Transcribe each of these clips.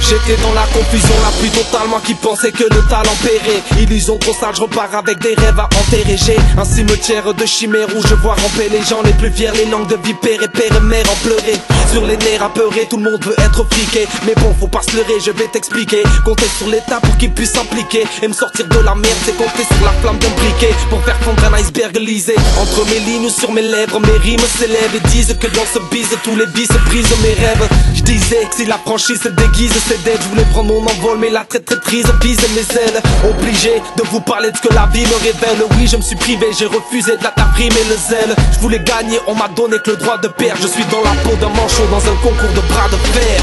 J'étais dans la confusion la plus totale, moi qui pensais que le talent paierait. Illusion trop sale, je repars avec des rêves à enterrer. J'ai un cimetière de chimères où je vois ramper les gens les plus fiers, les langues de vipères et père et mère en pleurer. Sur les nerfs apeurés, tout le monde veut être friqué. Mais bon, faut pas se leurrer, je vais t'expliquer. Compter sur l'état pour qu'il puisse s'impliquer. Et me sortir de la merde, c'est compter sur la flamme d'un briquet pour faire fondre un iceberg lisé. Entre mes lignes ou sur mes lèvres, mes rimes s'élèvent et disent que dans ce bise, tous les vices brisent mes rêves. Je disais, si la franchise se déguise, c'est dead. Je voulais prendre mon envol, mais la traîtrise vise mes ailes. Obligé de vous parler de ce que la vie me révèle. Oui, je me suis privé, j'ai refusé de la taprime et le zèle. Je voulais gagner, on m'a donné que le droit de perdre. Je suis dans la peau d'un manchot dans un concours de bras de fer.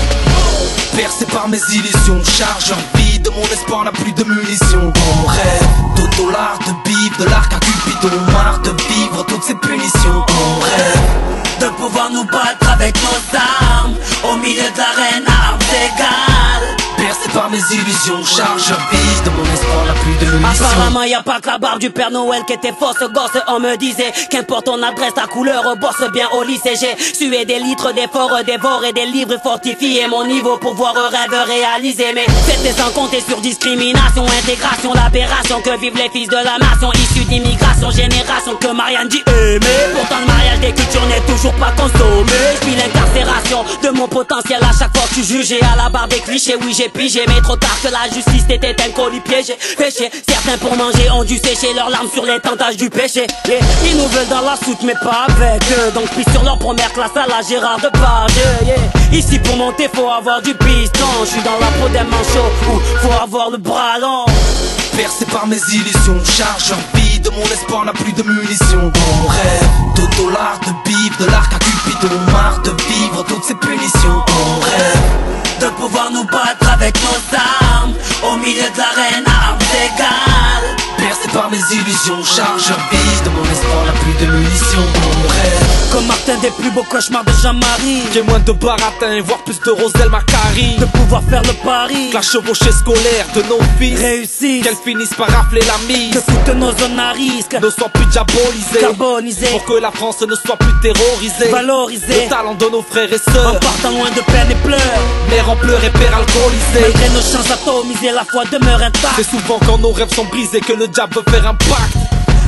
Percé par mes illusions, chargeur vide, mon espoir n'a plus de munitions. Mon rêve, d'autolar, de bif, de l'arc à Cupidon. Marre de vivre toutes ces punitions. Mon rêve, de pouvoir nous battre avec nos armes au milieu de l'arène, armes égales. Percé par mes illusions, chargeur vide, mon espoir n'a plus de munitions. Apparemment y a pas que la barbe du Père Noël qui était fausse gosse. On me disait qu'importe ton adresse, ta couleur bosse bien au lycée. J'ai sué des litres d'efforts, dévoré des livres fortifiés mon niveau pour voir un rêve réalisé. Mais c'était sans compter sur discrimination, intégration, l'aberration que vivent les fils de la nation issus d'immigration, génération que Marianne dit aimer. Pourtant le mariage des cultures n'est toujours pas consommé. J'vis l'incarcération de mon potentiel à chaque fois que tu jugé à la barre des clichés. Oui j'ai pigé mais trop tard que la justice était un colis piégé. Péché, certains pour manger ont dû sécher leurs larmes sur les tentages du péché. Yeah. Ils nous veulent dans la soute mais pas avec eux. Donc pis sur leur première classe à la Gérard Depardieu. Yeah. Ici pour monter faut avoir du piston. Je suis dans la peau d'un manchot où faut avoir le bras long. Percé par mes illusions, chargeur vide, mon espoir n'a plus de munitions. Mon rêve, d'autolar, de bif, de l'arc à Cupidon. Marre de vivre toutes ces punitions. Mon rêve, de pouvoir nous battre avec nos armes au milieu de l'arène, armes égales. Percé par mes illusions, chargeur vide, mon espoir n'a plus de munitions. Mon rêve, comme Martin des plus beaux cauchemars de Jean-Marie. j'ai moins de baratin, voire plus de Roselle Macari. De pouvoir faire le pari, La chevauchée scolaire de nos fils, réussir, qu'elles finissent par rafler la mise, que toutes nos zones à risque ne soient plus diabolisées, carbonisées, pour que la France ne soit plus terrorisée. valorisées, Le talent de nos frères et en sœurs, partant loin de peine et pleurs. mère en pleurs et père alcoolisé. Malgré nos chances atomisées, la foi demeure intacte. C'est souvent quand nos rêves sont brisés que le diable veut faire un pacte.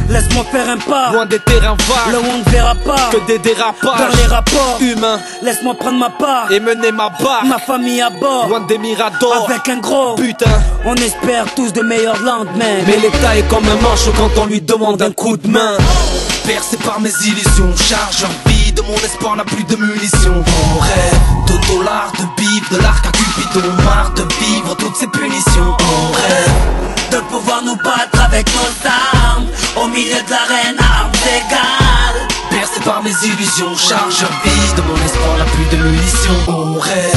Laisse-moi faire un pas, Loin des terrains là vagues, où on ne verra pas, que des dérapages dans les rapports humains, laisse-moi prendre ma part, et mener ma barre, ma famille à bord, loin des miradors. avec un gros Putain, on espère tous de meilleurs lendemains. mais l'État est comme un manchot quand on lui demande un coup de main. Percé par mes illusions, chargeur vide, mon espoir n'a plus de munitions. Mon rêve, d'autolar, de bif, de l'arc à Cupidon. Marre de vivre toutes ces punitions. Mon rêve, de pouvoir nous battre avec nos armes au milieu de l'arène, armes égales. Percé par mes illusions, chargeur vide, mon espoir n'a plus de munitions. Mon rêve,